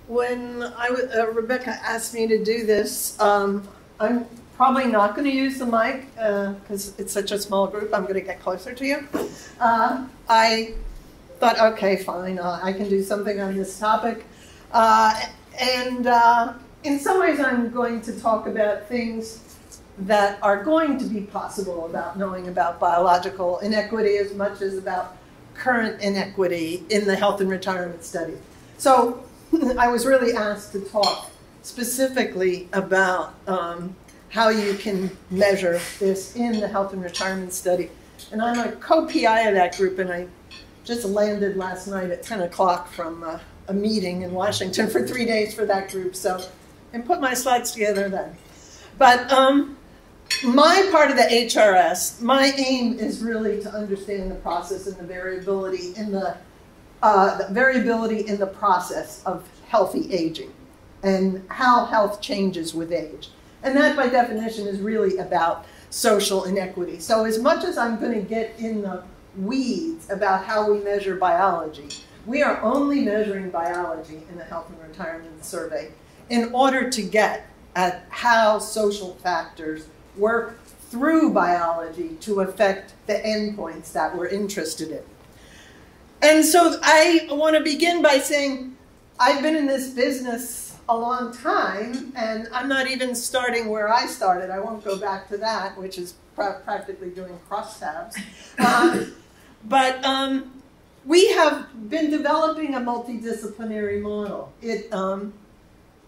when Rebecca asked me to do this, I'm probably not going to use the mic because it's such a small group. I'm going to get closer to you. I thought, okay, fine, I can do something on this topic. In some ways, I'm going to talk about things that are going to be possible about knowing about biological inequity as much as about current inequity in the health and retirement study. So I was really asked to talk specifically about how you can measure this in the health and retirement study. And I'm a co-PI of that group, and I just landed last night at 10 o'clock from a meeting in Washington for 3 days for that group, and put my slides together then. But my part of the HRS, my aim is really to understand the process and the variability in the process of healthy aging and how health changes with age. And that, by definition, is really about social inequity. So as much as I'm going to get in the weeds about how we measure biology, we are only measuring biology in the health and retirement survey in order to get at how social factors work through biology to affect the endpoints that we're interested in. And so I want to begin by saying I've been in this business a long time, and I'm not even starting where I started. I won't go back to that, which is practically doing crosstabs. But we have been developing a multidisciplinary model.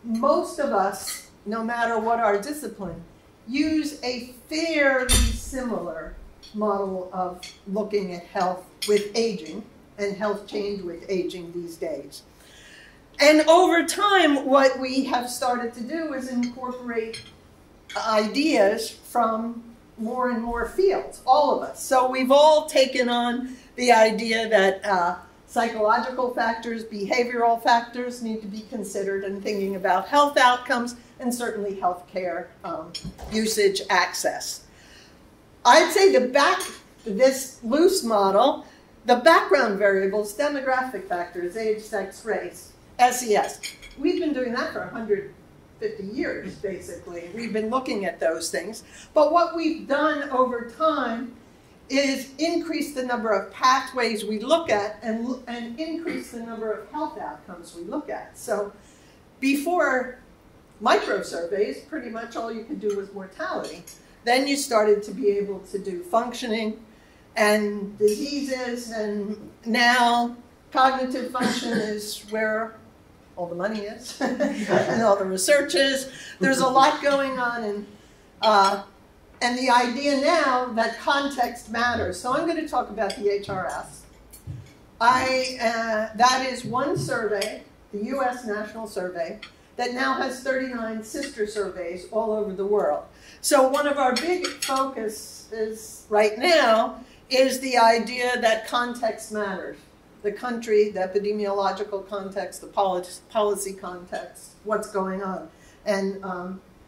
Most of us, no matter what our discipline, use a fairly similar model of looking at health with aging and health change with aging these days. And over time, what we have started to do is incorporate ideas from more and more fields, all of us. So we've all taken on the idea that psychological factors, behavioral factors need to be considered in thinking about health outcomes, and certainly healthcare usage access. I'd say this loose model, the background variables, demographic factors, age, sex, race, SES. We've been doing that for 150 years, basically. We've been looking at those things. But what we've done over time is increase the number of pathways we look at and increase the number of health outcomes we look at. So before microsurveys, pretty much all you could do was mortality. Then you started to be able to do functioning and diseases, and now cognitive function is where all the money is and all the research is. There's a lot going on, and the idea now that context matters. So I'm going to talk about the HRS. That is one survey, the US National Survey, that now has 39 sister surveys all over the world. So one of our big focuses right now is the idea that context matters. The country, the epidemiological context, the policy context, what's going on. And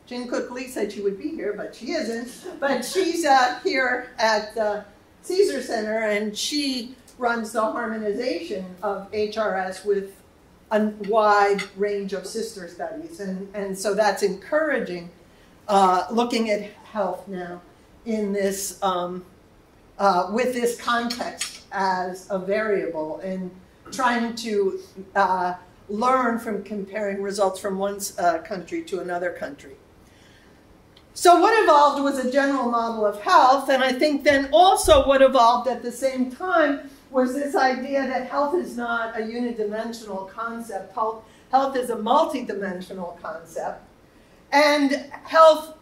Jean Cook-Lee said she would be here, but she isn't. But she's here at the Caesar Center, and she runs the harmonization of HRS with a wide range of sister studies. And so that's encouraging looking at health now in this, with this context as a variable, and trying to learn from comparing results from one country to another country. So what evolved was a general model of health, and I think then also what evolved at the same time was this idea that health is not a unidimensional concept. Health is a multidimensional concept, and health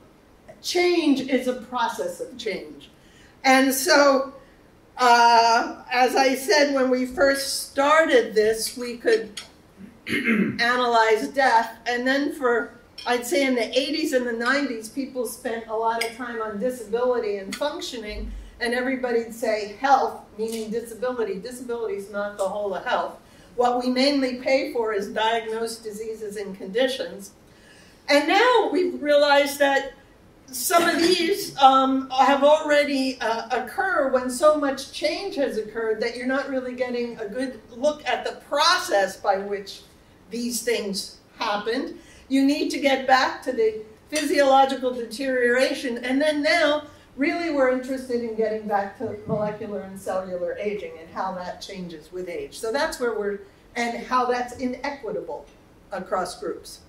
change is a process of change. And so, as I said, when we first started this, we could analyze death, and then I'd say in the 80s and the 90s, people spent a lot of time on disability and functioning, and everybody'd say health, meaning disability. Disability is not the whole of health. What we mainly pay for is diagnosed diseases and conditions. And now we've realized that some of these have already occurred when so much change has occurred that you're not really getting a good look at the process by which these things happened. You need to get back to the physiological deterioration, and then now really we're interested in getting back to molecular and cellular aging and how that changes with age. So that's where we're, and how that's inequitable across groups.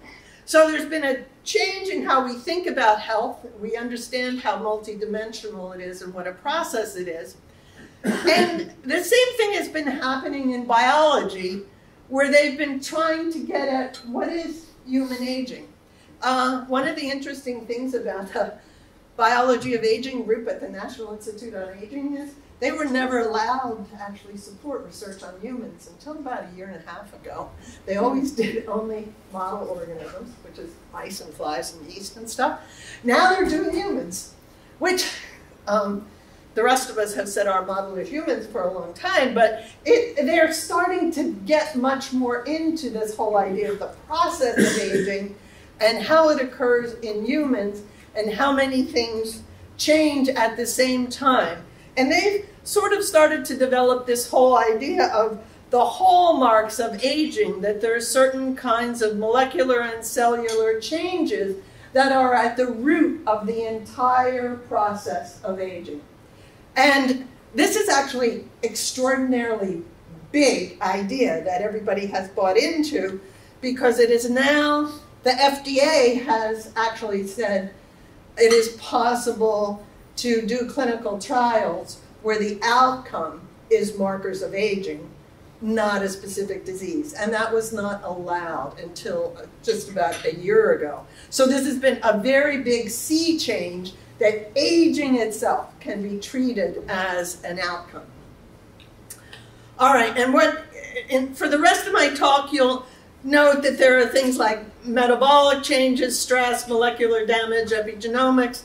So there's been a change in how we think about health. We understand how multidimensional it is and what a process it is. And the same thing has been happening in biology, where they've been trying to get at what is human aging. One of the interesting things about the biology of aging group at the National Institute on Aging is they were never allowed to actually support research on humans until about a year and a half ago. They always did only model organisms, which is mice and flies and yeast and stuff. Now they're doing humans, which the rest of us have said our model is humans for a long time, but they're starting to get much more into this whole idea of the process of aging and how it occurs in humans and how many things change at the same time. And they've sort of started to develop this whole idea of the hallmarks of aging, that there are certain kinds of molecular and cellular changes that are at the root of the entire process of aging. And this is actually extraordinarily big idea that everybody has bought into, because it is now, the FDA has actually said it is possible to do clinical trials where the outcome is markers of aging, not a specific disease. And that was not allowed until just about a year ago. So this has been a very big sea change, that aging itself can be treated as an outcome. All right, and for the rest of my talk, you'll note that there are things like metabolic changes, stress, molecular damage, epigenomics,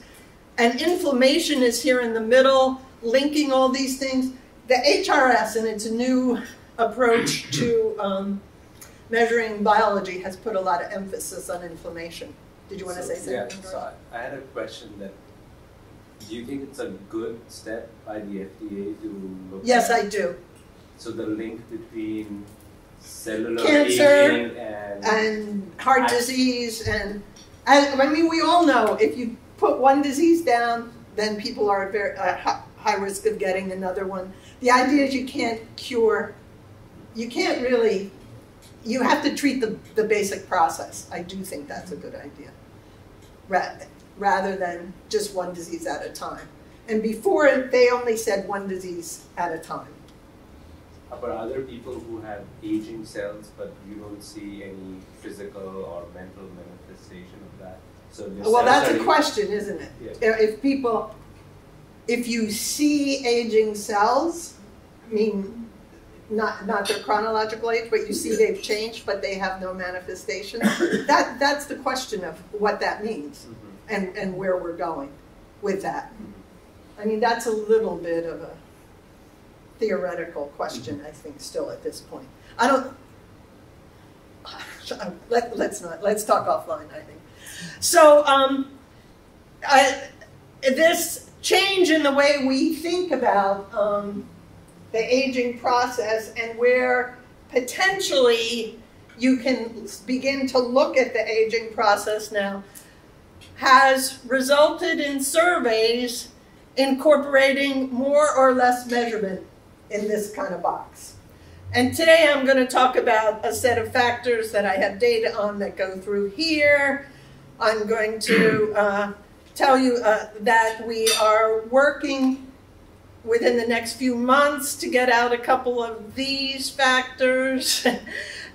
and inflammation is here in the middle, linking all these things. The HRS and its new approach to measuring biology has put a lot of emphasis on inflammation. Did you want to say something? Yeah, so I had a question that, do you think it's a good step by the FDA to look Yes, at? I do. So the link between cellular Cancer aging and heart disease, and I mean, we all know if you put one disease down, then people are at very high risk of getting another one. The idea is you can't cure, you can't really, you have to treat the basic process. I do think that's a good idea, rather than just one disease at a time. And before, they only said one disease at a time. But other people who have aging cells, but you don't see any physical or mental manifestation of that. So well, that's a question, isn't it? Yeah. If you see aging cells, I mean, not their chronological age, but you see they've changed, but they have no manifestation. That's the question of what that means, and where we're going with that. I mean, that's a little bit of a theoretical question, I think, still at this point. I don't, let's talk offline, I think. So this change in the way we think about the aging process, and where potentially you can begin to look at the aging process now, has resulted in surveys incorporating more or less measurement in this kind of box. And today I'm going to talk about a set of factors that I have data on that go through here. I'm going to tell you that we are working within the next few months to get out a couple of these factors,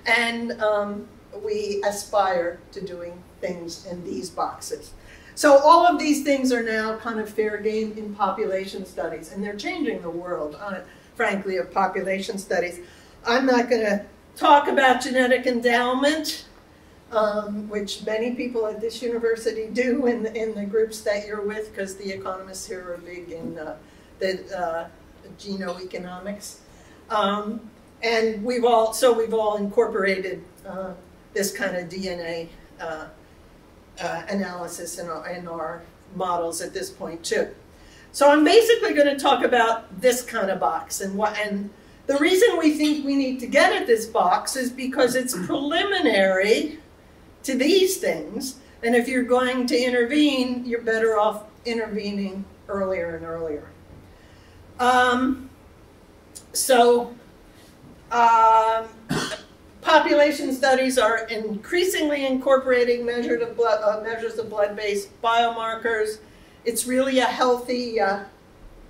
and we aspire to doing things in these boxes. So all of these things are now kind of fair game in population studies, and they're changing the world, frankly, of population studies. I'm not going to talk about genetic endowment, which many people at this university do in the groups that you're with, because the economists here are big in the genoeconomics. And we've all incorporated this kind of DNA analysis in our models at this point too. So I'm basically going to talk about this kind of box, and The reason we think we need to get at this box is because it's preliminary to these things, and if you're going to intervene, you're better off intervening earlier and earlier. Population studies are increasingly incorporating measures of blood-based biomarkers. It's really a healthy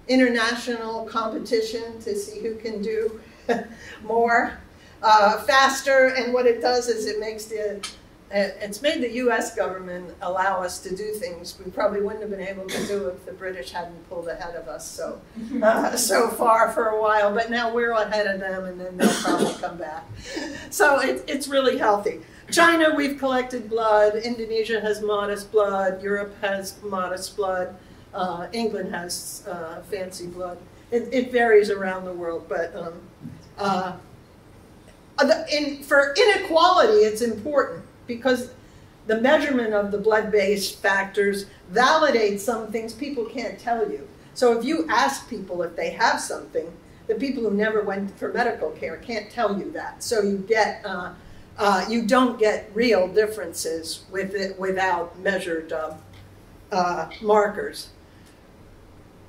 international competition to see who can do more faster, and what it does is it's made the US government allow us to do things we probably wouldn't have been able to do if the British hadn't pulled ahead of us so far for a while, but now we're ahead of them and then they'll probably come back. So it's really healthy. China, we've collected blood. Indonesia has modest blood. Europe has modest blood. England has fancy blood. It varies around the world, but for inequality, it's important because the measurement of the blood-based factors validates some things people can't tell you. So if you ask people if they have something, the people who never went for medical care can't tell you that. So you get you don't get real differences with it without measured markers.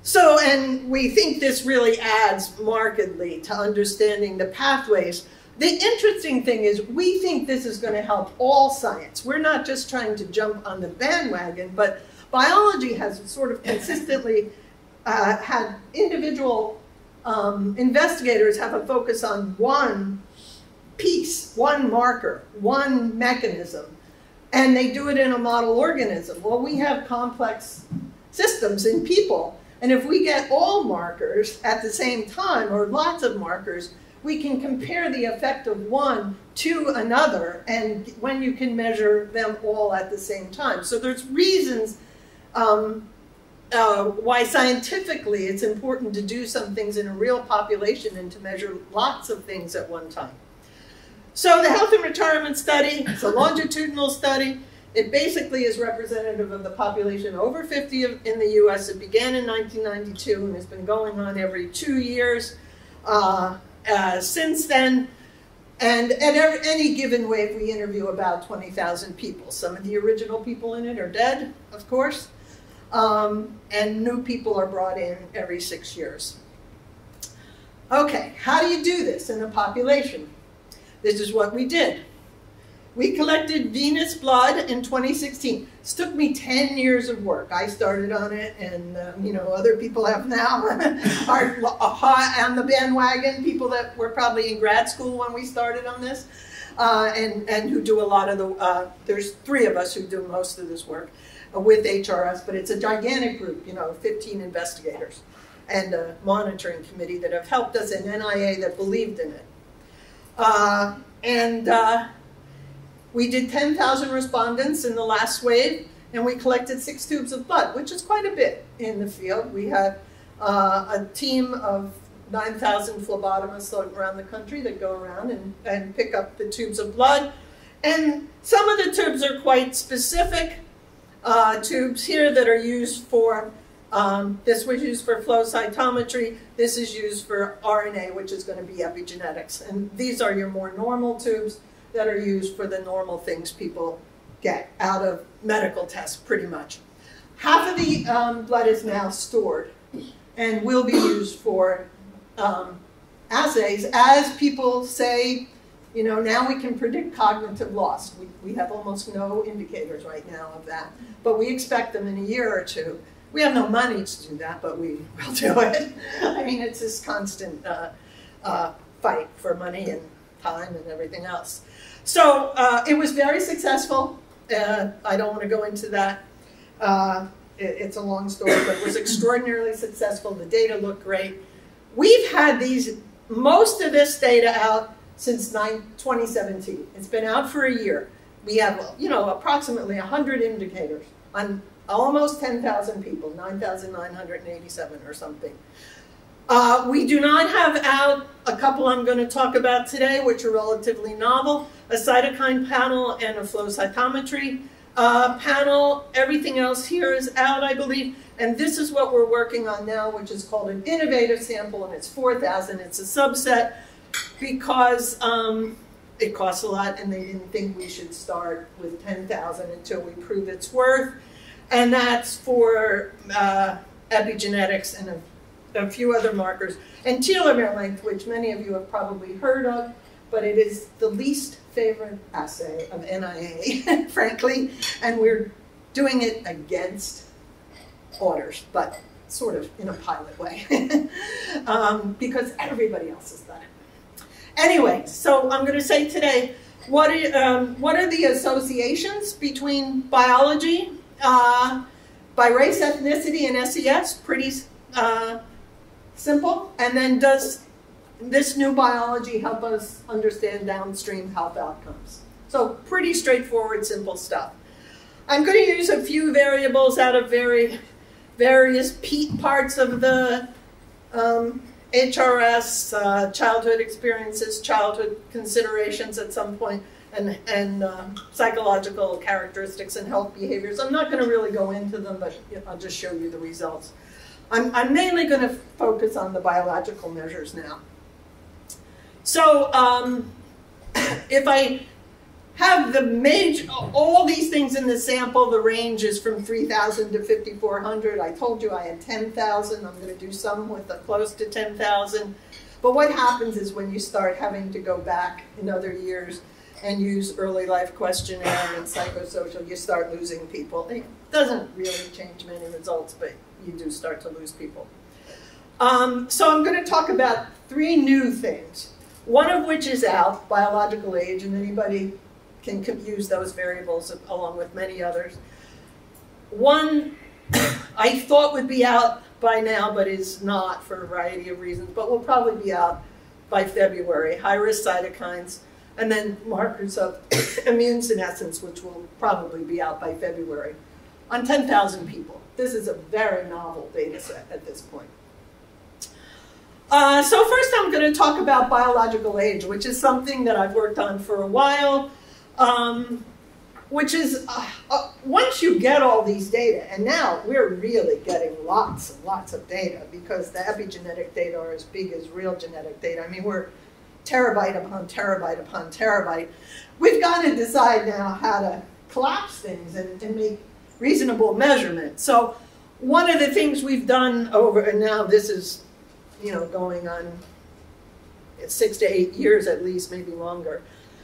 So, and we think this really adds markedly to understanding the pathways. The interesting thing is we think this is going to help all science. We're not just trying to jump on the bandwagon, but biology has sort of consistently had individual investigators have a focus on one piece, one marker, one mechanism, and they do it in a model organism. Well, we have complex systems in people, and if we get all markers at the same time, or lots of markers, we can compare the effect of one to another, and when you can measure them all at the same time. So there's reasons why scientifically it's important to do some things in a real population and to measure lots of things at one time. So the Health and Retirement Study, it's a longitudinal study. It basically is representative of the population over 50 in the US. It began in 1992 and has been going on every 2 years since then. And at any given wave, we interview about 20,000 people. Some of the original people in it are dead, of course. And new people are brought in every 6 years. Okay, how do you do this in a population? This is what we did. We collected venous blood in 2016. This took me 10 years of work. I started on it, and other people have now are on the bandwagon. People that were probably in grad school when we started on this, and who do a lot of the. There's 3 of us who do most of this work with HRS, but it's a gigantic group. 15 investigators and a monitoring committee that have helped us, and NIA that believed in it. We did 10,000 respondents in the last wave, and we collected 6 tubes of blood, which is quite a bit in the field. We had a team of 9,000 phlebotomists around the country that go around and pick up the tubes of blood. And some of the tubes are quite specific. Tubes here that are used for, this was used for flow cytometry. This is used for RNA, which is going to be epigenetics. And these are your more normal tubes that are used for the normal things people get out of medical tests, pretty much. Half of the blood is now stored and will be used for assays. As people say, now we can predict cognitive loss. We have almost no indicators right now of that, but we expect them in a year or 2. We have no money to do that, but we will do it. I mean, it's this constant fight for money and time and everything else. So it was very successful. I don't want to go into that. It's a long story, but it was extraordinarily successful. The data looked great. We've had most of this data out since 2017. It's been out for a year. We have, approximately 100 indicators on almost 10,000 people, 9,987 or something. We do not have out a couple I'm going to talk about today, which are relatively novel, a cytokine panel and a flow cytometry. panel. Everything else here is out, I believe. And this is what we're working on now, which is called an innovative sample, and it's 4,000. It's a subset because it costs a lot, and they didn't think we should start with 10,000 until we prove its worth. And that's for epigenetics and a few other markers. And telomere length, which many of you have probably heard of, but it is the least favorite assay of NIA, frankly, and we're doing it against orders, but sort of in a pilot way, because everybody else has done it. Anyway, so I'm going to say today, what are the associations between biology, by race, ethnicity, and SES? Pretty simple. And then does this new biology help us understand downstream health outcomes? So pretty straightforward, simple stuff. I'm going to use a few variables out of various parts of the HRS, childhood experiences, childhood considerations at some point, and psychological characteristics and health behaviors. I'm not going to really go into them, but I'll just show you the results. I'm mainly going to focus on the biological measures now. So if I have all these things in the sample, the range is from 3,000 to 5,400. I told you I had 10,000. I'm going to do some with close to 10,000. But what happens is when you start having to go back in other years and use early life questionnaire and psychosocial, you start losing people. It doesn't really change many results, but you do start to lose people. So I'm going to talk about 3 new things, one of which is out, biological age, and anybody can use those variables along with many others. One I thought would be out by now, but is not for a variety of reasons, but will probably be out by February, high-risk cytokines, and then markers of immune senescence, which will probably be out by February, on 10,000 people. This is a very novel data set at this point. So first I'm going to talk about biological age, which is something that I've worked on for a while, which is, once you get all these data, and now we're really getting lots and lots of data because the epigenetic data are as big as real genetic data. I mean, we're terabyte upon terabyte upon terabyte. We've got to decide now how to collapse things and make reasonable measurements. So one of the things we've done and now this is, going on 6 to 8 years at least, maybe longer,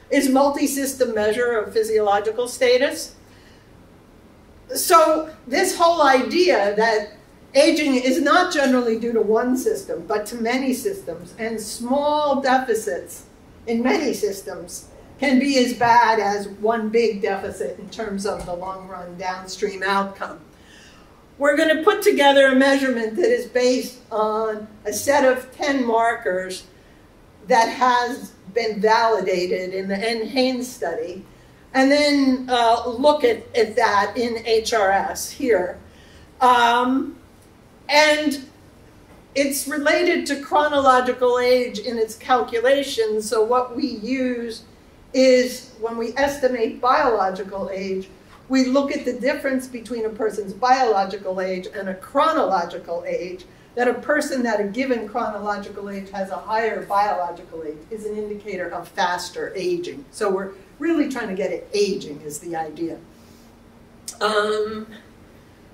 is multi-system measure of physiological status. So this whole idea that aging is not generally due to one system, but to many systems, and small deficits in many systems can be as bad as one big deficit in terms of the long-run downstream outcome. We're going to put together a measurement that is based on a set of 10 markers that has been validated in the N-Haynes study, and then look at that in HRS here. And it's related to chronological age in its calculation, so what we use is when we estimate biological age, we look at the difference between a person's biological age and a chronological age, that a person at a given chronological age has a higher biological age is an indicator of faster aging. So we're really trying to get at aging is the idea. And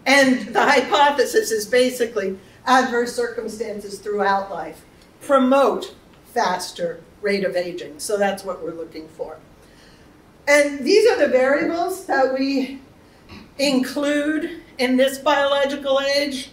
the hypothesis is basically adverse circumstances throughout life promote faster rate of aging. So that's what we're looking for. And these are the variables that we include in this biological age.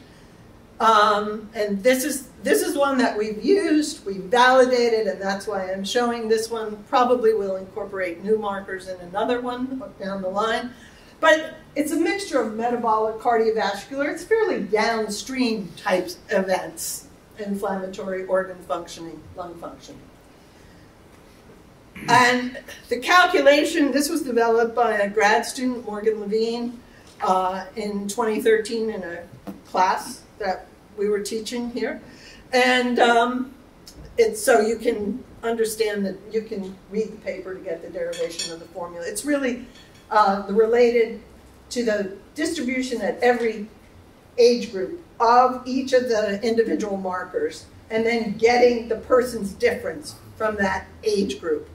And this is one that we've used, we've validated, and that's why I'm showing this one. Probably will incorporate new markers in another one down the line. But it's a mixture of metabolic, cardiovascular, it's fairly downstream types events, inflammatory, organ functioning, lung functioning. And the calculation, this was developed by a grad student, Morgan Levine, in 2013 in a class that we were teaching here. And it's so you can understand that you can read the paper to get the derivation of the formula. It's really the related to the distribution at every age group of each of the individual markers, and then getting the person's difference from that age group.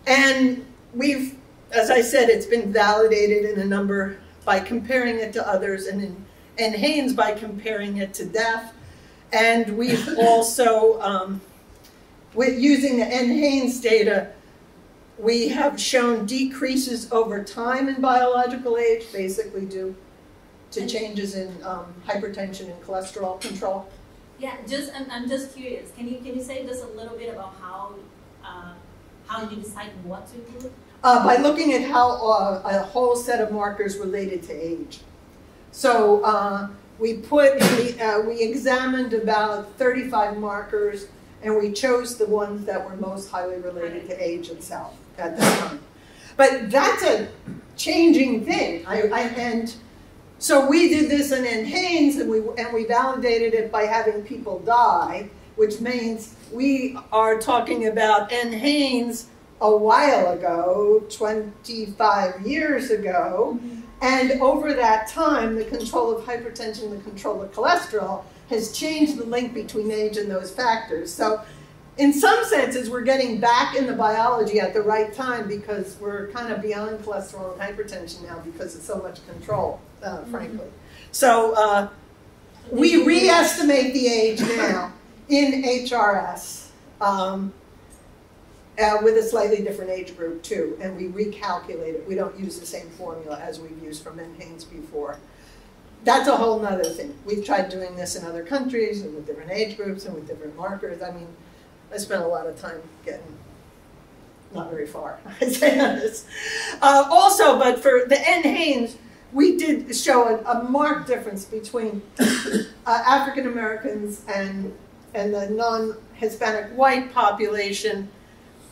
And we've, as I said, it's been validated in a number by comparing it to others, and Haynes by comparing it to death. And we've also, with using the Haynes data, we have shown decreases over time in biological age, basically due to changes in hypertension and cholesterol control. Yeah, I'm just curious. Can you say just a little bit about how you decide what to do? By looking at how a whole set of markers related to age. So we examined about 35 markers, and we chose the ones that were most highly related to age itself at that time. But that's a changing thing. And so we did this in Haynes, and we validated it by having people die, which means we are talking about Haynes a while ago, 25 years ago, and over that time, the control of hypertension, the control of cholesterol, has changed the link between age and those factors. So in some senses, we're getting back in the biology at the right time because we're kind of beyond cholesterol and hypertension now because it's so much control, frankly. So we re-estimate the age now in HRS with a slightly different age group too, and we recalculate it. We don't use the same formula as we've used from Haynes before. That's a whole nother thing. We've tried doing this in other countries and with different age groups and with different markers. I mean, I spent a lot of time getting not very far, I say on this. Also, but for the Haynes, we did show a marked difference between African Americans and the non-Hispanic white population.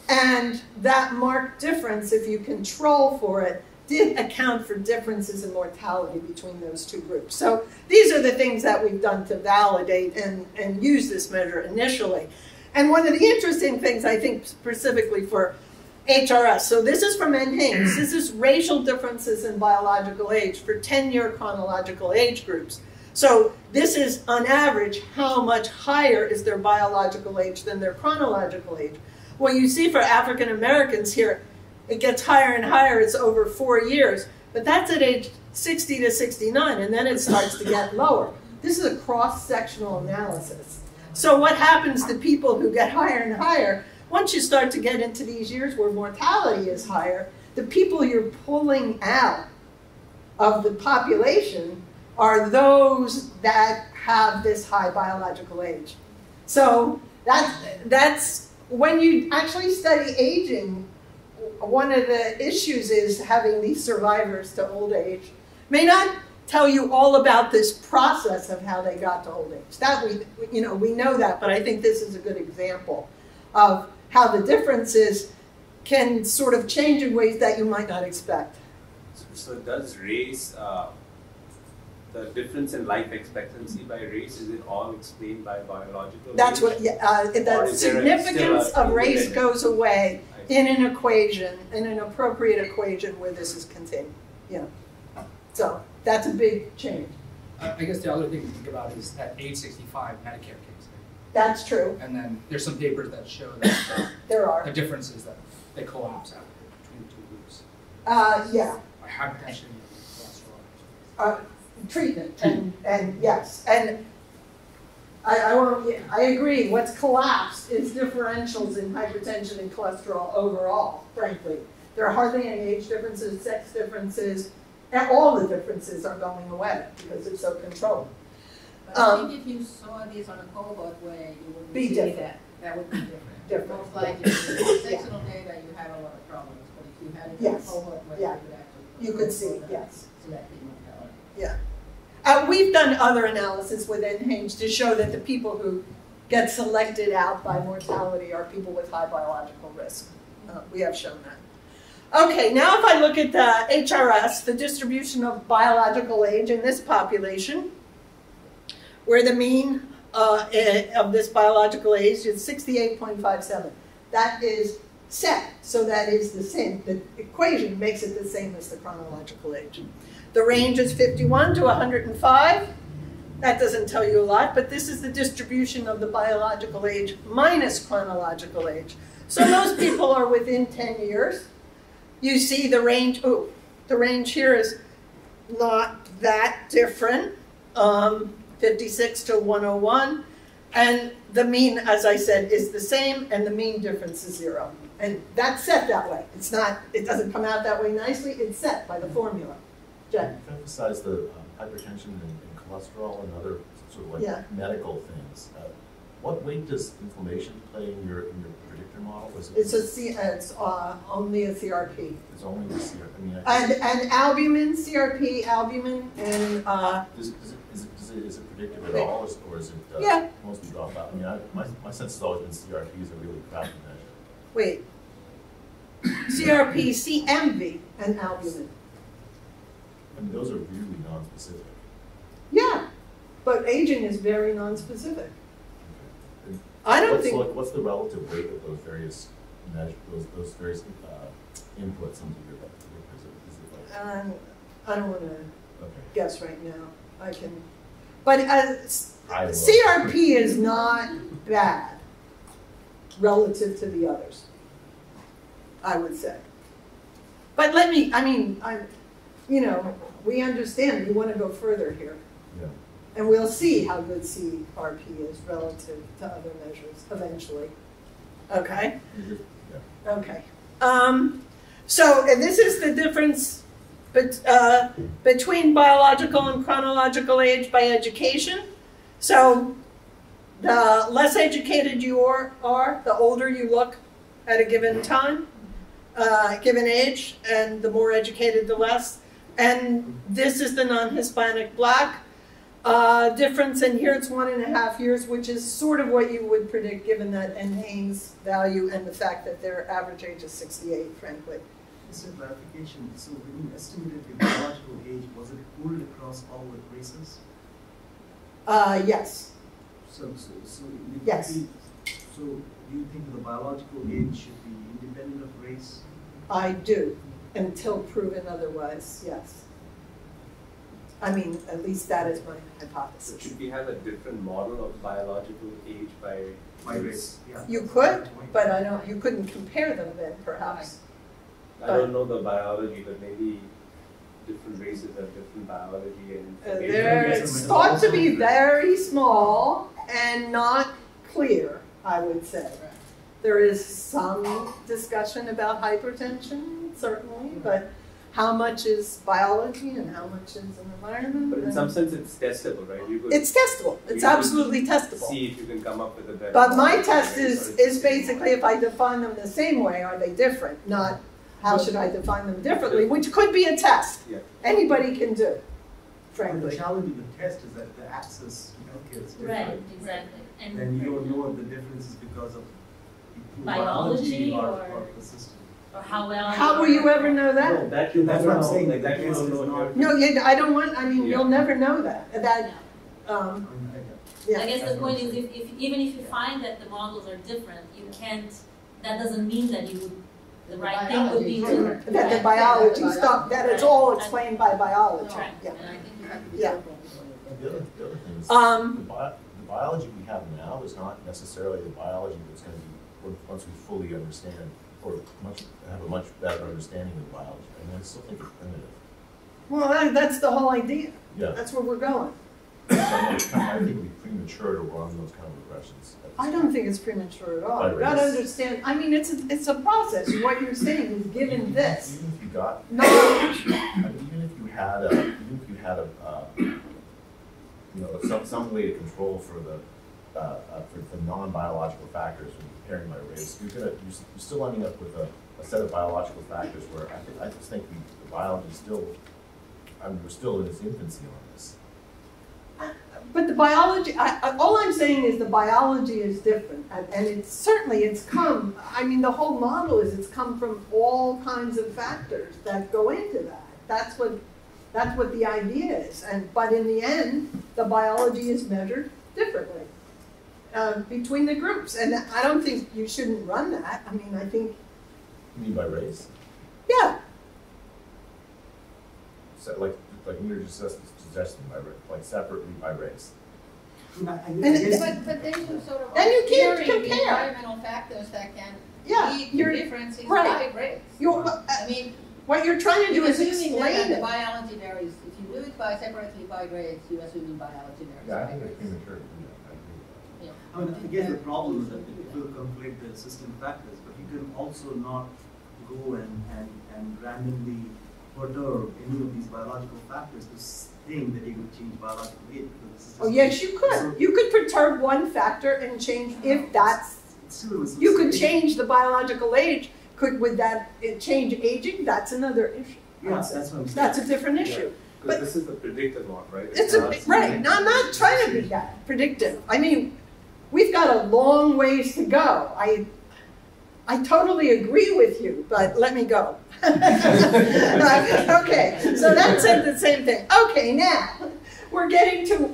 And that marked difference, if you control for it, did account for differences in mortality between those two groups. So these are the things that we've done to validate and use this measure initially. And one of the interesting things, I think, specifically for HRS, so this is from Haynes, this is racial differences in biological age for 10-year chronological age groups. So this is, on average, how much higher is their biological age than their chronological age. Well, you see for African Americans here, it gets higher and higher. It's over 4 years. But that's at age 60 to 69, and then it starts to get lower. This is a cross-sectional analysis. So what happens to people who get higher and higher, once you start to get into these years where mortality is higher, the people you're pulling out of the population are those that have this high biological age. So that's when you actually study aging, one of the issues is having these survivors to old age may not tell you all about this process of how they got to old age. That we know that, but I think this is a good example of how the differences can sort of change in ways that you might not expect. So does race, the difference in life expectancy by race, is it all explained by biological That's age? what, the significance of race goes away in an equation, in an appropriate equation where this is contained. Yeah. So that's a big change. I guess the other thing to think about is at age 65, Medicare kicks in. That's true. And then there's some papers that show that there are the differences that they collapse out between the two groups. Yeah. By hypertension and cholesterol. Treatment. And yes. And I agree. What's collapsed is differentials in hypertension and cholesterol overall, frankly. There are hardly any age differences, sex differences, and all the differences are going away because it's so controlled. But I think if you saw these on a cohort way, you would be see different. That would be different. Different. Most likely, with sectional data, you have a lot of problems. But if you had it on a cohort way, yeah. you could actually you could see, yes. selecting mortality. Yeah. We've done other analysis within Haynes to show that the people who get selected out by mortality are people with high biological risk. We have shown that. Okay, now if I look at the HRS, the distribution of biological age in this population, where the mean of this biological age is 68.57. That is set so that is the same. The equation makes it the same as the chronological age. The range is 51 to 105. That doesn't tell you a lot, but this is the distribution of the biological age minus chronological age. So those people are within 10 years. You see the range, oh, the range here is not that different, 56 to 101. And the mean, as I said, is the same, and the mean difference is 0. And that's set that way. It's not, it doesn't come out that way nicely, it's set by the formula. Jen? You emphasize the hypertension and cholesterol and other sort of like medical things. What weight does inflammation play in your predictor model? It's only a CRP. It's only a CRP. I mean, and albumin, CRP, albumin, and is it predictive at all, or is it mostly dropped out? I mean, my sense has always been CRP is a really crappy measure. Wait, CRP, CMV, and albumin. I mean, those are really non-specific. Yeah, but aging is very non-specific. Okay. I don't think. What's the relative weight of those various those various inputs into your is it like? I don't want to guess right now. I can, but CRP is not bad relative to the others, I would say. But let me. I mean, we understand. We want to go further here. Yeah. And we'll see how good CRP is relative to other measures eventually. Okay? Yeah. Okay. So this is the difference between biological and chronological age by education. So the less educated you are, the older you look at a given time, given age, and the more educated, the less. And this is the non-Hispanic Black difference, and here it's 1.5 years, which is sort of what you would predict given that Haynes value and the fact that their average age is 68, frankly. Just a clarification, so when you estimated the biological age, was it pooled across all the races? Yes. Yes. So do you think the biological age should be independent of race? I do, until proven otherwise, yes. I mean, at least that is my hypothesis. Should we have a different model of biological age by race? Yeah. You could, but you couldn't compare them then, perhaps. I don't know the biology, but maybe different races have different biology and It's thought to be very small and not clear, I would say. There is some discussion about hypertension, certainly, but how much is biology and how much is an environment? But in some sense, it's testable, right? It's testable. It's absolutely testable. See if you can come up with a better. But my test is basically if I define them the same way, are they different? Not how should I define them differently, which could be a test. Yeah. Anybody can do, The frankly. challenge with the test is that the access to healthcare is different. Right, exactly. And you don't know if the difference is because of Biology or the system. or how well. How will you ever know that? No, that you That's never what I'm know. saying, Like the that you test don't is know. not- No, I don't want, Yeah. you'll never know that. I guess the point is, even if you find that the models are different, you can't. That doesn't mean that you would. The right thing would be to. That the biology stuff, that it's all explained by biology. Right. Yeah. And I think you have to be Yeah. careful. The other thing is, Um, the biology we have now is not necessarily the biology that's going to be, once we fully understand, or have a much better understanding of biology. I mean, I still think it's primitive. Well, that's the whole idea. Yeah. That's where we're going. So I think it'd be premature to run those kind of regressions. I don't think it's premature at all. By You gotta race. understand, I mean, it's a process. What you're saying is given this Even if you got, knowledge. I mean, even if you had some way to control for the non-biological factors when comparing by race, you're still ending up with a set of biological factors where I just think the biology is still, I mean, we're still in its infancy on this. But the biology, all I'm saying is the biology is different, and it's come, I mean, the whole model is it's come from all kinds of factors that go into that. That's what the idea is, but in the end, the biology is measured differently between the groups, and I don't think you shouldn't run that. I mean, I think You mean by race? Yeah. So, like you're just suggesting by race, like separately by race. But then you sort of Then you can't obscuring compare. the environmental factors that can lead to you're differences right. by race. I mean, what you're trying to do is assuming that explain the it. biology varies. If you do it separately by race, you assume biology varies Yeah, I by think it's race. premature. Yeah, I mean, I guess the problem is that it will conflict the system factors, but you can also not go and randomly perturb any of these biological factors to think that you could change biological age. Oh, yes, you could. You could perturb one factor and change, if that's, you could change the biological age. Would that change aging? That's another issue. Yes, that's what I'm saying. That's a different issue. Because this is the predictive one, right? It's right. No, I'm not trying to be that predictive. I mean, we've got a long ways to go. I totally agree with you, but let me go. Okay, so that said the same thing. Okay, now we're getting to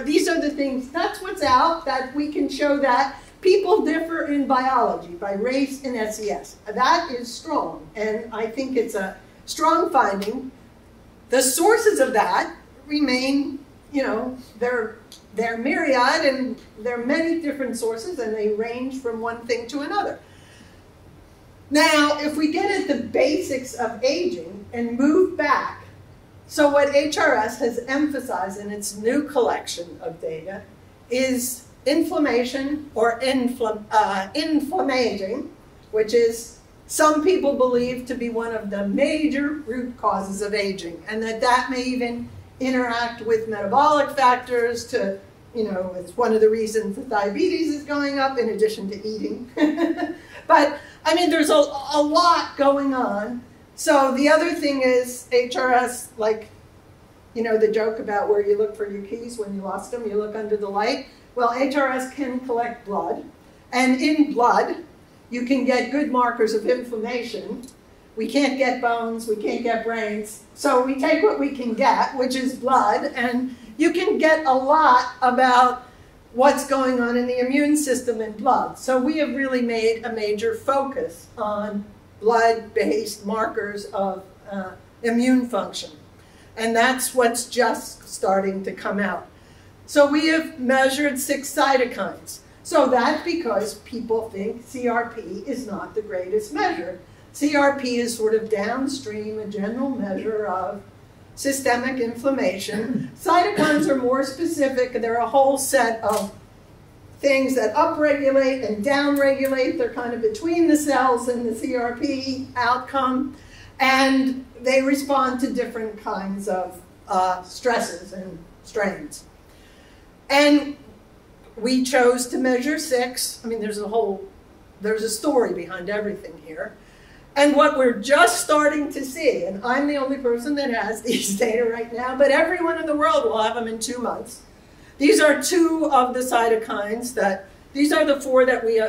these are the things, that's what's out, that we can show that people differ in biology by race and SES. That is strong, and I think it's a strong finding. The sources of that remain, they're myriad, and there are many different sources, and they range from one thing to another. Now, if we get at the basics of aging and move back, so what HRS has emphasized in its new collection of data is inflammation or inflammaging, which is some people believe to be one of the major root causes of aging, and that may even interact with metabolic factors to, it's one of the reasons that diabetes is going up in addition to eating. But, I mean, there's a lot going on. So the other thing is HRS, like, the joke about where you look for your keys when you lost them, you look under the light. Well, HRS can collect blood, and in blood, you can get good markers of inflammation. We can't get bones, we can't get brains, so we take what we can get, which is blood, and you can get a lot about what's going on in the immune system in blood. So we have really made a major focus on blood-based markers of immune function, and that's what's just starting to come out. So we have measured 6 cytokines. So that's because people think CRP is not the greatest measure. CRP is sort of downstream, a general measure of systemic inflammation. Cytokines are more specific. They're a whole set of things that upregulate and downregulate. They're kind of between the cells and the CRP outcome. And they respond to different kinds of stresses and strains. And we chose to measure 6. I mean, there's a story behind everything here. And what we're just starting to see, and I'm the only person that has these data right now, but everyone in the world will have them in 2 months. These are 2 of the cytokines these are the 4 that we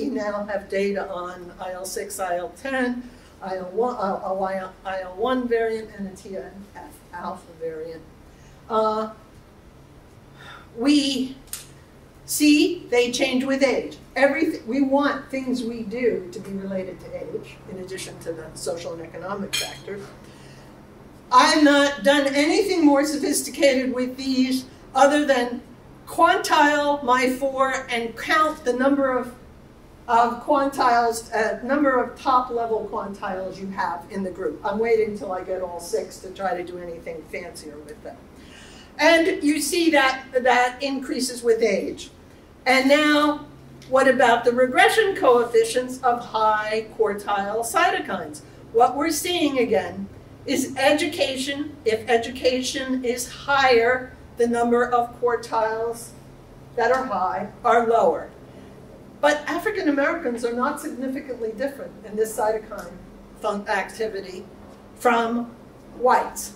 now have data on: IL-6, IL-10, IL-1 variant, and a TNF-alpha variant. We see they change with age. We want things we do to be related to age, in addition to the social and economic factors. I've not done anything more sophisticated with these other than quantile my 4 and count the number of quantiles, number of top-level quantiles you have in the group. I'm waiting until I get all 6 to try to do anything fancier with them. And you see that increases with age. And now, what about the regression coefficients of high quartile cytokines? What we're seeing again is education. If education is higher, the number of quartiles that are high are lower. But African Americans are not significantly different in this cytokine activity from whites.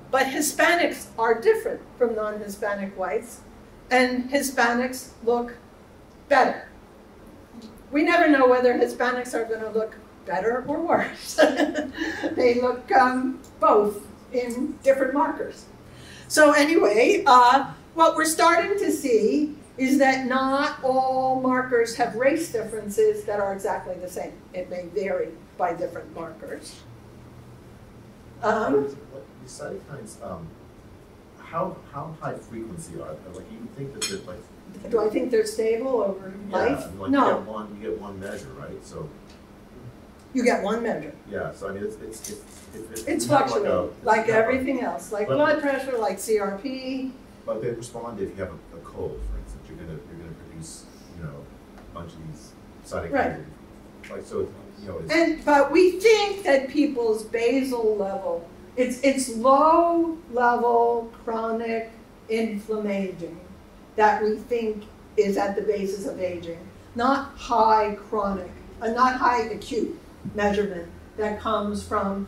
But Hispanics are different from non-Hispanic whites, and Hispanics look better. We never know whether Hispanics are going to look better or worse. They look both in different markers. So anyway, what we're starting to see is that not all markers have race differences that are exactly the same. It may vary by different markers. These cytokines, how high frequency are they? Like, you think that they're like... Do I think they're stable over life? Yeah, like no. you get one measure, right? So... You get one measure. Yeah, so I mean, it's fluctuating, like everything else, like but, blood pressure, like CRP. But they respond if you have a cold, for instance. You're gonna produce, you know, a bunch of these cytokines. Right. Like, so, you know. But we think that people's basal level, it's low level chronic inflammation that we think is at the basis of aging, not high chronic, not high acute measurement that comes from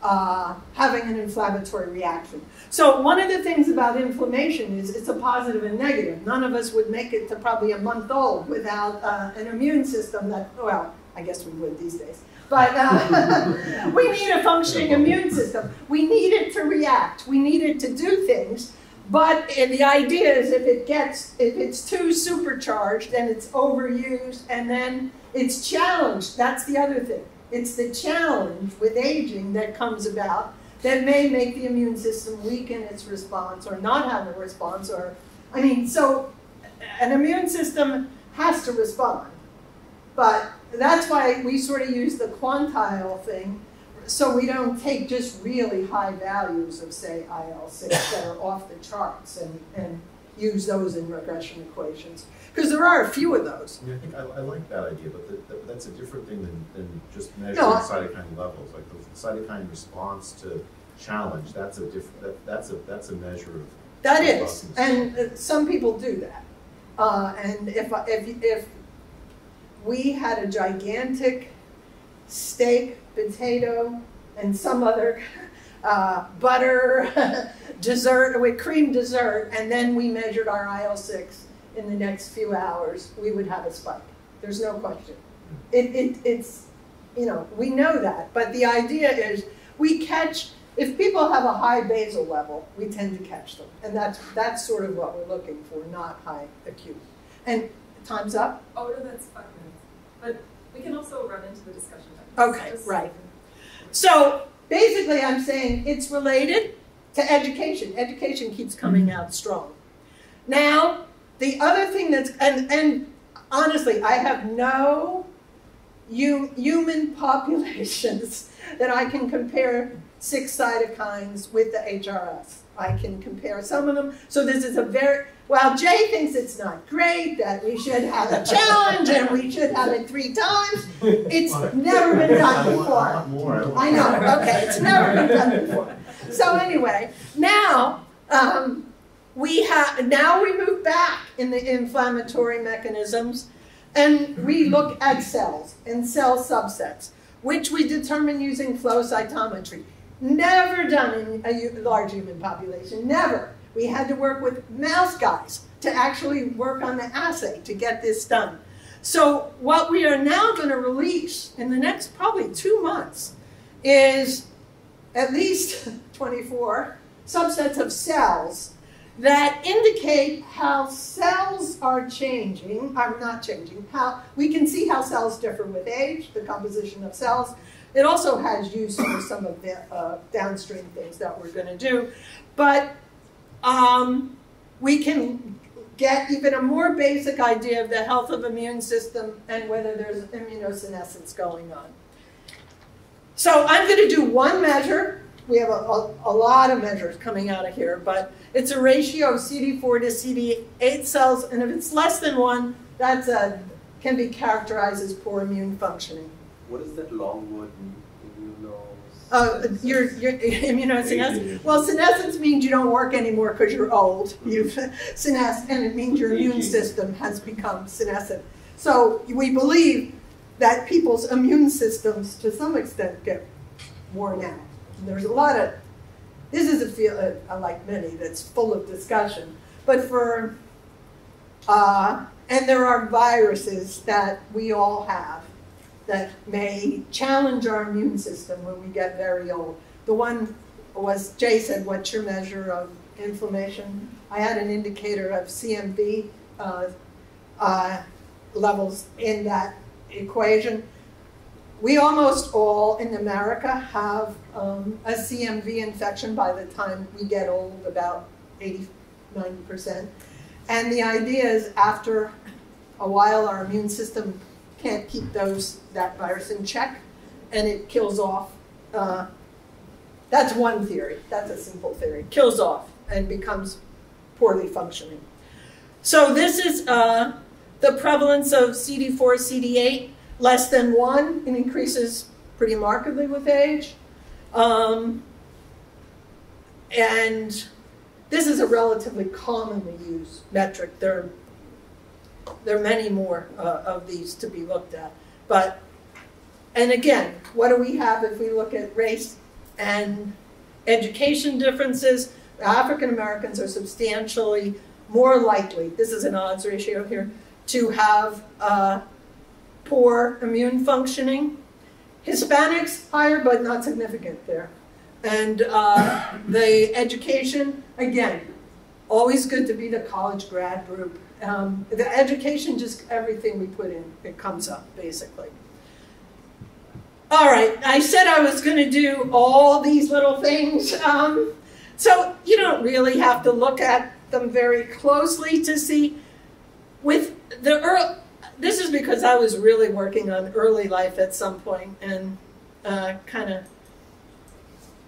having an inflammatory reaction. So one of the things about inflammation is it's a positive and negative. None of us would make it to probably a month old without an immune system that, well, I guess we would these days. But we need a functioning immune system. We need it to react. We need it to do things. But the idea is if it's too supercharged, then it's overused, and then it's challenged. That's the other thing. It's the challenge with aging that comes about that may make the immune system weaken its response or not have a response. Or, I mean, so an immune system has to respond. But that's why we sort of use the quantile thing, so we don't take just really high values of, say, IL-6 that are off the charts and use those in regression equations. Because there are a few of those. Yeah, I think I like that idea, but that's a different thing than just measuring cytokine levels. Like the cytokine response to challenge, that's a measure of. That is, and some people do that. And if we had a gigantic steak, potato, and some other butter dessert with cream dessert, and then we measured our IL-6 in the next few hours, we would have a spike. There's no question. It's, you know, we know that, but the idea is we catch, if people have a high basal level, we tend to catch them. And that's sort of what we're looking for, not high acute. And time's up? Oh, no, that's 5 minutes. But we can also run into the discussion. Okay, right. So basically I'm saying it's related to education. Education keeps coming out strong. Now, the other thing that's, and honestly, I have no human populations that I can compare 6 cytokines with the HRS. I can compare some of them. So this is a very, well, Jay thinks it's not great, that we should have a challenge and we should have it 3 times. It's never been done before. I know, okay, it's never been done before. So anyway, now, we move back in the inflammatory mechanisms and we look at cells and cell subsets, which we determine using flow cytometry. Never done in a large human population, never. We had to work with mouse guys to actually work on the assay to get this done. So what we are now going to release in the next probably 2 months is at least 24 subsets of cells that indicate how cells are changing, not changing, how we can see how cells differ with age, the composition of cells. It also has use for some of the downstream things that we're going to do. But we can get even a more basic idea of the health of the immune system and whether there's immunosenescence going on. So I'm going to do one measure. We have a lot of measures coming out of here, but it's a ratio of CD4 to CD8 cells, and if it's less than 1, that can be characterized as poor immune functioning. What is that long word, your immunosenescence. Well, senescence means you don't work anymore because you're old. You've senesced, and it means your immune system has become senescent. So we believe that people's immune systems, to some extent, get worn out. And there's a lot of, this is a field, like many, that's full of discussion. But for, and there are viruses that we all have that may challenge our immune system when we get very old. The one was, Jay said, what's your measure of inflammation? I had an indicator of CMV levels in that equation. We almost all in America have a CMV infection by the time we get old, about 80–90%. And the idea is after a while our immune system can't keep that virus in check and it kills off. That's one theory. That's a simple theory. Kills off and becomes poorly functioning. So this is the prevalence of CD4, CD8, less than 1. It increases pretty markedly with age. And this is a relatively commonly used metric. There are many more of these to be looked at. And again, what do we have if we look at race and education differences? African Americans are substantially more likely, this is an odds ratio here, to have poor immune functioning. Hispanics, higher, but not significant there. And the education, again, always good to be the college grad group. The education, just everything we put in, it comes up, basically. All right, I said I was going to do all these little things. So you don't really have to look at them very closely to see. With the this is because I was really working on early life at some point and kind of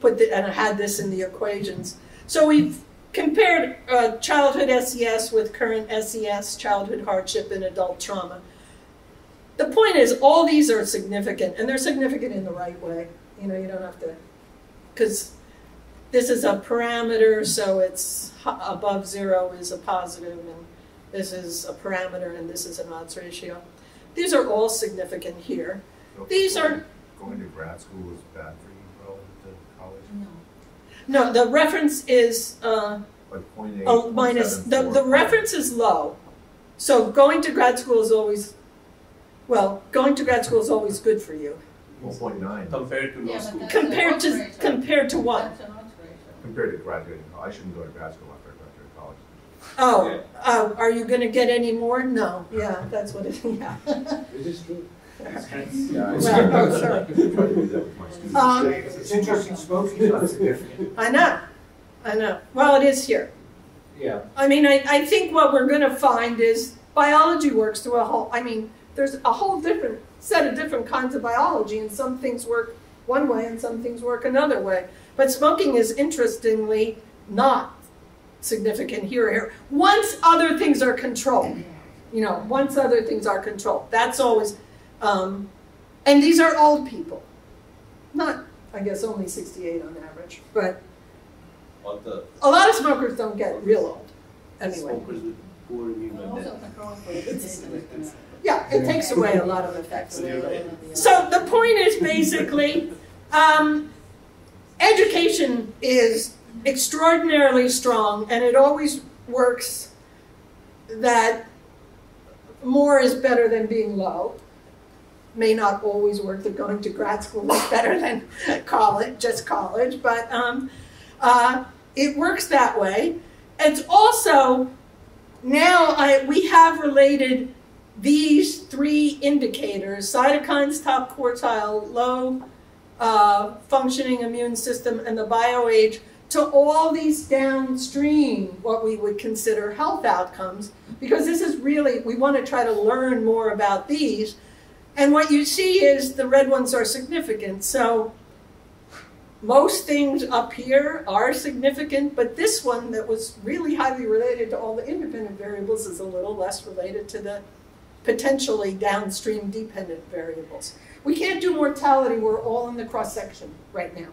and I had this in the equations. So we've compared childhood SES with current SES, childhood hardship, and adult trauma. The point is, all these are significant, and they're significant in the right way. You know, you don't have to, because this is a parameter, so it's above 0 is a positive, and this is a parameter, and this is an odds ratio. These are all significant here. So These are... Going to grad school is bad for you relative to college? No. No, the reference is like 0.8, minus, 0.74. the reference is low. So going to grad school is always, well, going to grad school is always good for you. 1.9. Compared to no Yeah, school. but Compared to what? That's an odds ratio. Compared to graduating college. I shouldn't go to grad school after I graduate college. Oh, are you going to get any more? No. Yeah, that's what it is. Yeah. It is true. Yeah, Well, oh, sorry. try to do that with my students. It's interesting, smoking's not significant. I know. Well, it is here. Yeah. I mean, I think what we're going to find is biology works through a whole, I mean, there's a whole different set of different kinds of biology, and some things work one way and some things work another way. But smoking is interestingly not significant here. Once other things are controlled, you know, once other things are controlled, that's always, and these are old people. Not, I guess, only 68 on average, but a lot of smokers don't get real old, anyway. Smokers with poor immune Also control for the Yeah, it takes away a lot of effects. So the point is basically, education is extraordinarily strong, and it always works that more is better than being low. May not always work that going to grad school is better than college, just college, but it works that way. It's also, now we have related these 3 indicators, cytokines, top quartile, low functioning immune system, and the bioage, to all these downstream, what we would consider health outcomes, because this is really, we want to try to learn more about these. And what you see is the red ones are significant. So most things up here are significant, but this one that was really highly related to all the independent variables is a little less related to the potentially downstream dependent variables. We can't do mortality, we're all in the cross-section right now.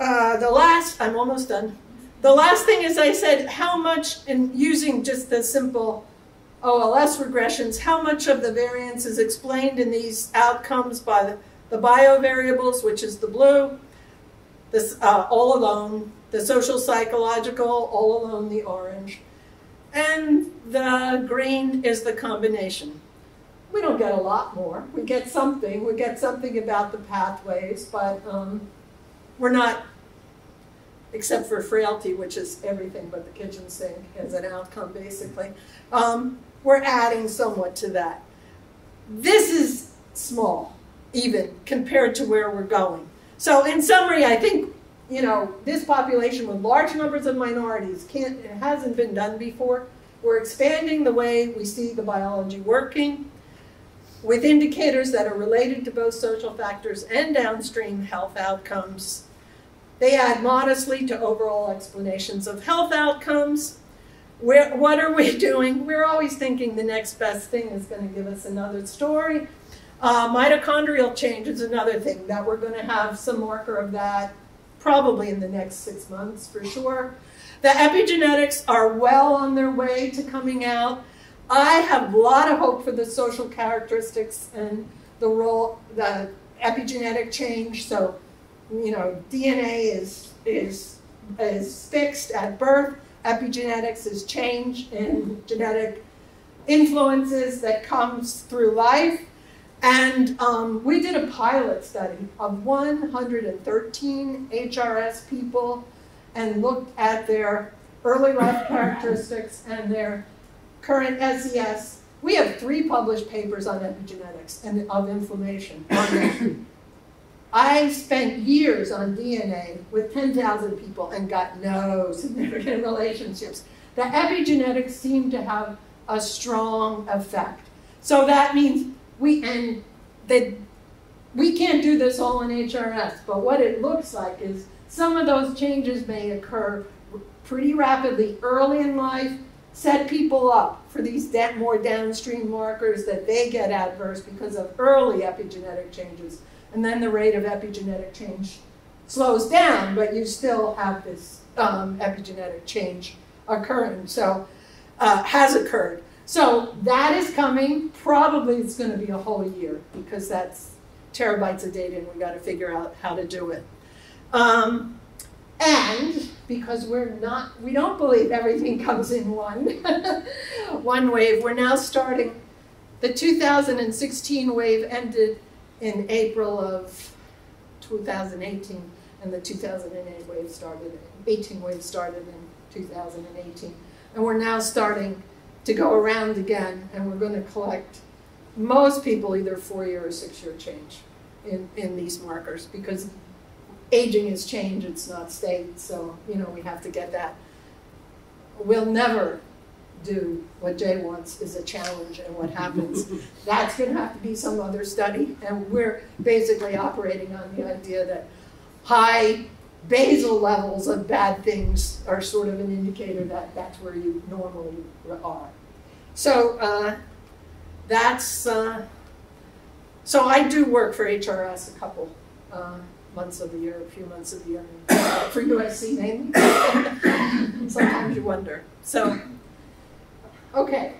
I'm almost done. The last thing is I said how much, in using just the simple OLS regressions, how much of the variance is explained in these outcomes by the biovariables, which is the blue, this all alone, the social psychological, all alone the orange, and the green is the combination. We don't get a lot more. We get something. We get something about the pathways, but we're not except for frailty, which is everything but the kitchen sink as an outcome, basically. We're adding somewhat to that. This is small, even, compared to where we're going. So in summary, I think, you know, this population with large numbers of minorities it hasn't been done before. We're expanding the way we see the biology working with indicators that are related to both social factors and downstream health outcomes. They add modestly to overall explanations of health outcomes. What are we doing? We're always thinking the next best thing is going to give us another story. Mitochondrial change is another thing that we're going to have some marker of that probably in the next 6 months for sure. The epigenetics are well on their way to coming out. I have a lot of hope for the social characteristics and the role, the epigenetic change. So, you know, DNA is fixed at birth. Epigenetics is change in genetic influences that comes through life. And we did a pilot study of 113 HRS people and looked at their early life characteristics and their current SES. We have 3 published papers on epigenetics and of inflammation. I spent years on DNA with 10,000 people and got no significant relationships. The epigenetics seem to have a strong effect. So that means we can't do this all in HRS, but what it looks like is some of those changes may occur pretty rapidly early in life, set people up for these more downstream markers that they get adverse because of early epigenetic changes. And then the rate of epigenetic change slows down, but you still have this epigenetic change occurring. So, has occurred. So that is coming. Probably it's going to be a whole year because that's terabytes of data and we've got to figure out how to do it. And because we don't believe everything comes in one wave, we're now starting, the 2016 wave ended in April of 2018, and the 2008 wave started, 18 wave started in 2018. And we're now starting to go around again, and we're going to collect most people either 4-year or 6-year change in these markers, because aging is change, it's not state, so, you know, we have to get that. We'll never do what Jay wants is a challenge and what happens. That's going to have to be some other study, and we're basically operating on the idea that high basal levels of bad things are sort of an indicator that that's where you normally are. So so I do work for HRS a couple months of the year, a few months of the year, for USC mainly. Sometimes you wonder. So, okay.